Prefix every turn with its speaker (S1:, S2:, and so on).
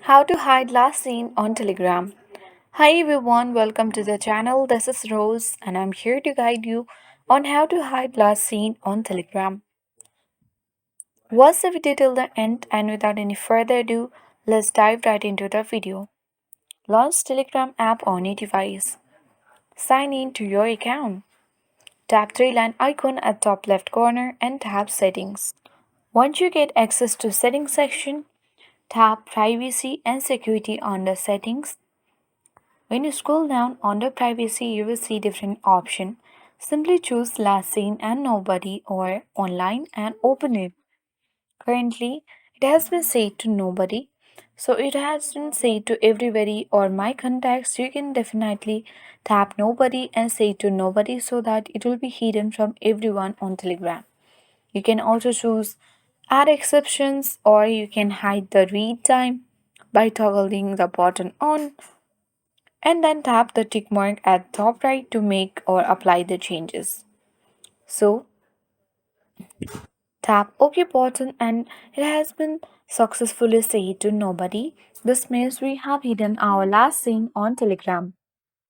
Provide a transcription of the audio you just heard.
S1: How to hide last seen on Telegram. Hi everyone, welcome to the channel. This is Rose and I'm here to guide you on how to hide last seen on Telegram. Watch the video till the end and without any further ado, let's dive right into the video. Launch Telegram app on your device. Sign in to your account. Tap three-line icon at top left corner and tap settings. Once you get access to settings section, tap privacy and security under settings. When you scroll down under privacy, you will see different options. Simply choose last seen and nobody or online and open it. Currently, it has been set to nobody. So it has been set to everybody or my contacts. You can definitely tap nobody and say to nobody so that it will be hidden from everyone on Telegram. You can also choose add exceptions or you can hide the read time by toggling the button on and then tap the tick mark at top right to make or apply the changes. So tap OK button and it has been successfully set to nobody. This means we have hidden our last scene on Telegram.